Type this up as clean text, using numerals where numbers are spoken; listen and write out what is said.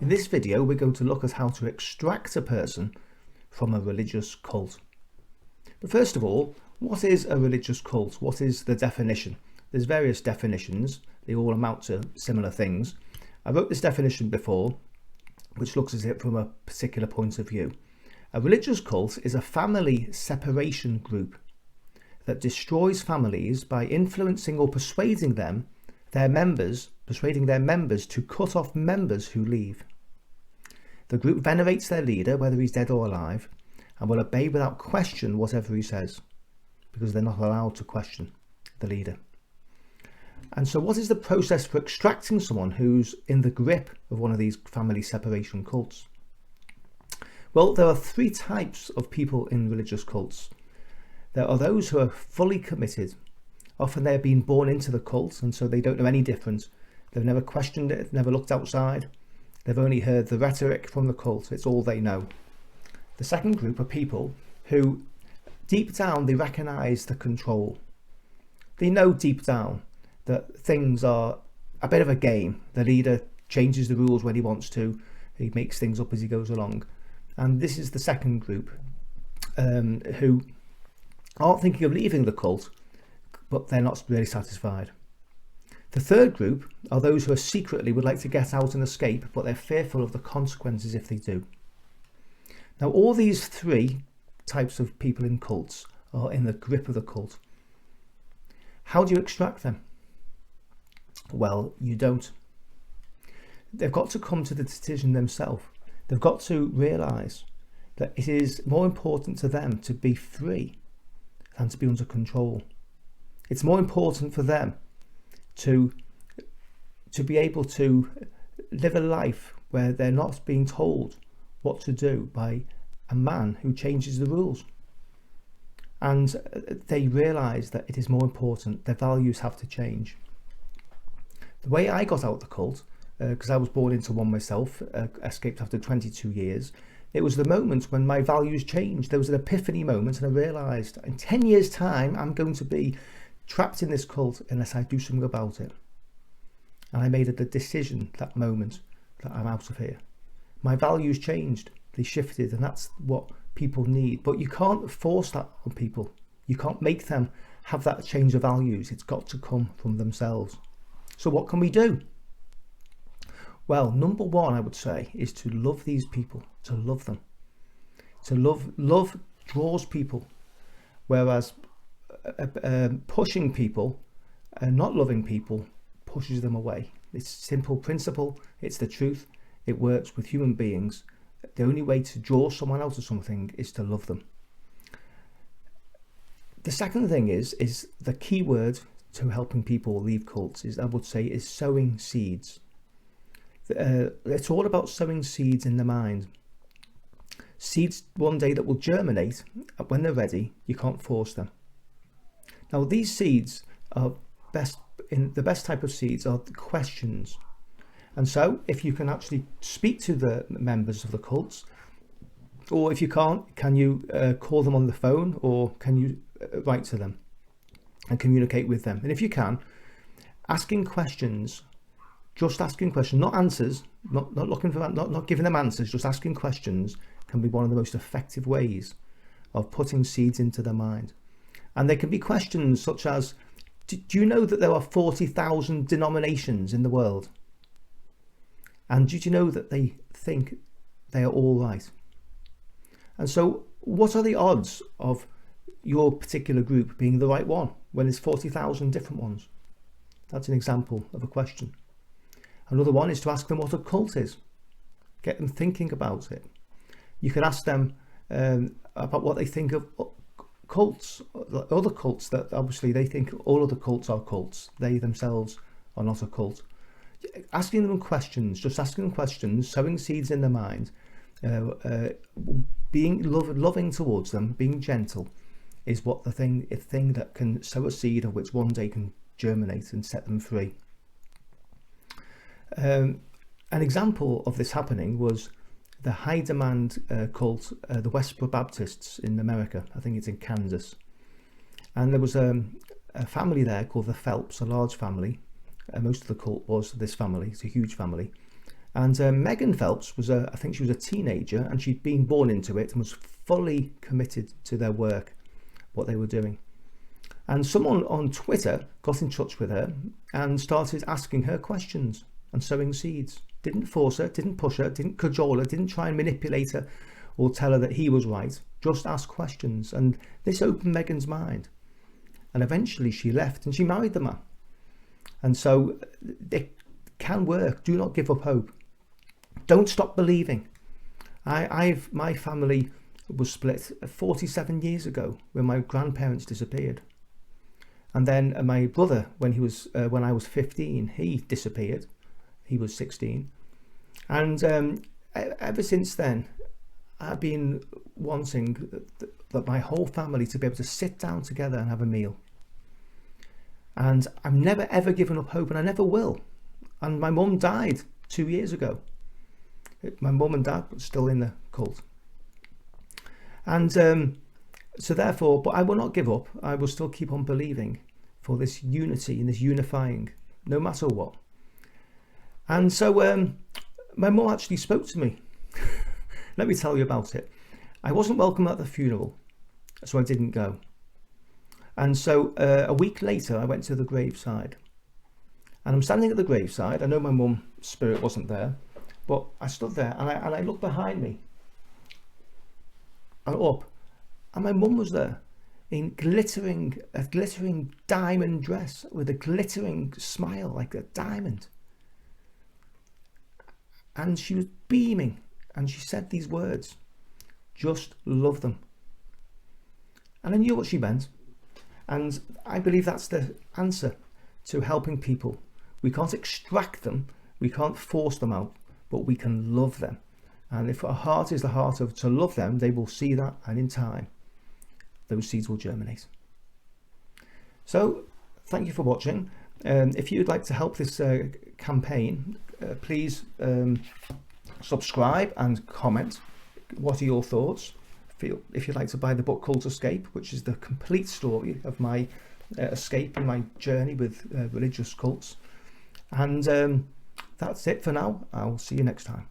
In this video, we're going to look at how to extract a person from a religious cult. But first of all, what is a religious cult? What is the definition? There's various definitions. They all amount to similar things. I wrote this definition before, which looks at it from a particular point of view. A religious cult is a family separation group that destroys families by influencing or persuading their members to cut off members who leave. The group venerates their leader, whether he's dead or alive, and will obey without question whatever he says, because they're not allowed to question the leader. And so what is the process for extracting someone who's in the grip of one of these family separation cults? Well, there are three types of people in religious cults. There are those who are fully committed. Often they're being born into the cult, and so they don't know any different. They've never questioned it, never looked outside. They've only heard the rhetoric from the cult. It's all they know. The second group are people who, deep down, they recognise the control. They know deep down that things are a bit of a game. The leader changes the rules when he wants to. He makes things up as he goes along. And this is the second group who aren't thinking of leaving the cult, but they're not really satisfied. The third group are those who are secretly would like to get out and escape, but they're fearful of the consequences if they do. Now, all these three types of people in cults are in the grip of the cult. How do you extract them? Well, you don't. They've got to come to the decision themselves. They've got to realise that it is more important to them to be free than to be under control. It's more important for them to be able to live a life where they're not being told what to do by a man who changes the rules. And they realise that it is more important. Their values have to change. The way I got out of the cult, because I was born into one myself, escaped after 22 years, it was the moment when my values changed. There was an epiphany moment, and I realised in 10 years' time, I'm going to be trapped in this cult unless I do something about it. And I made the decision that moment that I'm out of here. My values changed, they shifted, and that's what people need. But you can't force that on people. You can't make them have that change of values. It's got to come from themselves. So what can we do? Well, number one, I would say, is to love these people, to love them. To love draws people, whereas pushing people and not loving people pushes them away. It's a simple principle. It's the truth. It works with human beings. The only way to draw someone out of something is to love them. The second thing is the key word to helping people leave cults is, I would say, is sowing seeds. It's all about sowing seeds in the mind. Seeds one day that will germinate when they're ready. You can't force them. Now, these seeds are the best type of seeds are the questions. And so if you can actually speak to the members of the cults, or if you can't, can you call them on the phone, or can you write to them and communicate with them? And if you can, asking questions, just asking questions, not answers, not looking for that, not giving them answers, just asking questions can be one of the most effective ways of putting seeds into their mind. And they can be questions such as, do you know that there are 40,000 denominations in the world? And did you know that they think they are all right? And so what are the odds of your particular group being the right one when there's 40,000 different ones? That's an example of a question. Another one is to ask them what a cult is. Get them thinking about it. You can ask them about what they think of cults, other cults that obviously they think all other cults are cults. They themselves are not a cult. Asking them questions, just asking them questions, sowing seeds in their mind, being loving towards them, being gentle, is what the thing that can sow a seed of which one day can germinate and set them free. An example of this happening was the high demand cult, the Westboro Baptists in America. I think it's in Kansas. And there was a family there called the Phelps, a large family. Most of the cult was this family. It's a huge family. And Megan Phelps was I think she was a teenager, and she'd been born into it and was fully committed to their work, what they were doing. And someone on Twitter got in touch with her and started asking her questions and sowing seeds. Didn't force her, didn't push her, didn't cajole her, didn't try and manipulate her or tell her that he was right. Just ask questions. And this opened Megan's mind. And eventually she left and she married the man. And so it can work. Do not give up hope. Don't stop believing. My family was split 47 years ago when my grandparents disappeared. And then my brother, when I was 15, he disappeared. He was 16. And ever since then, I've been wanting that my whole family to be able to sit down together and have a meal. And I've never ever given up hope, and I never will. And my mum died 2 years ago. My mum and dad were still in the cult. And so therefore, but I will not give up. I will still keep on believing for this unity and this unifying, no matter what. And so my mum actually spoke to me. Let me tell you about it. I wasn't welcome at the funeral, so I didn't go. And so a week later, I went to the graveside. And I'm standing at the graveside. I know my mum's spirit wasn't there, but I stood there and I looked behind me and up, and my mum was there in a glittering diamond dress with a glittering smile like a diamond. And she was beaming, and she said these words, "Just love them." And I knew what she meant. And I believe that's the answer to helping people. We can't extract them, we can't force them out, but we can love them. And if our heart is the heart of to love them, they will see that, and in time, those seeds will germinate. So, thank you for watching. If you'd like to help this campaign, please subscribe and comment. What are your thoughts? If you'd like to buy the book Cult Escape, which is the complete story of my escape and my journey with religious cults. And that's it for now. I'll see you next time.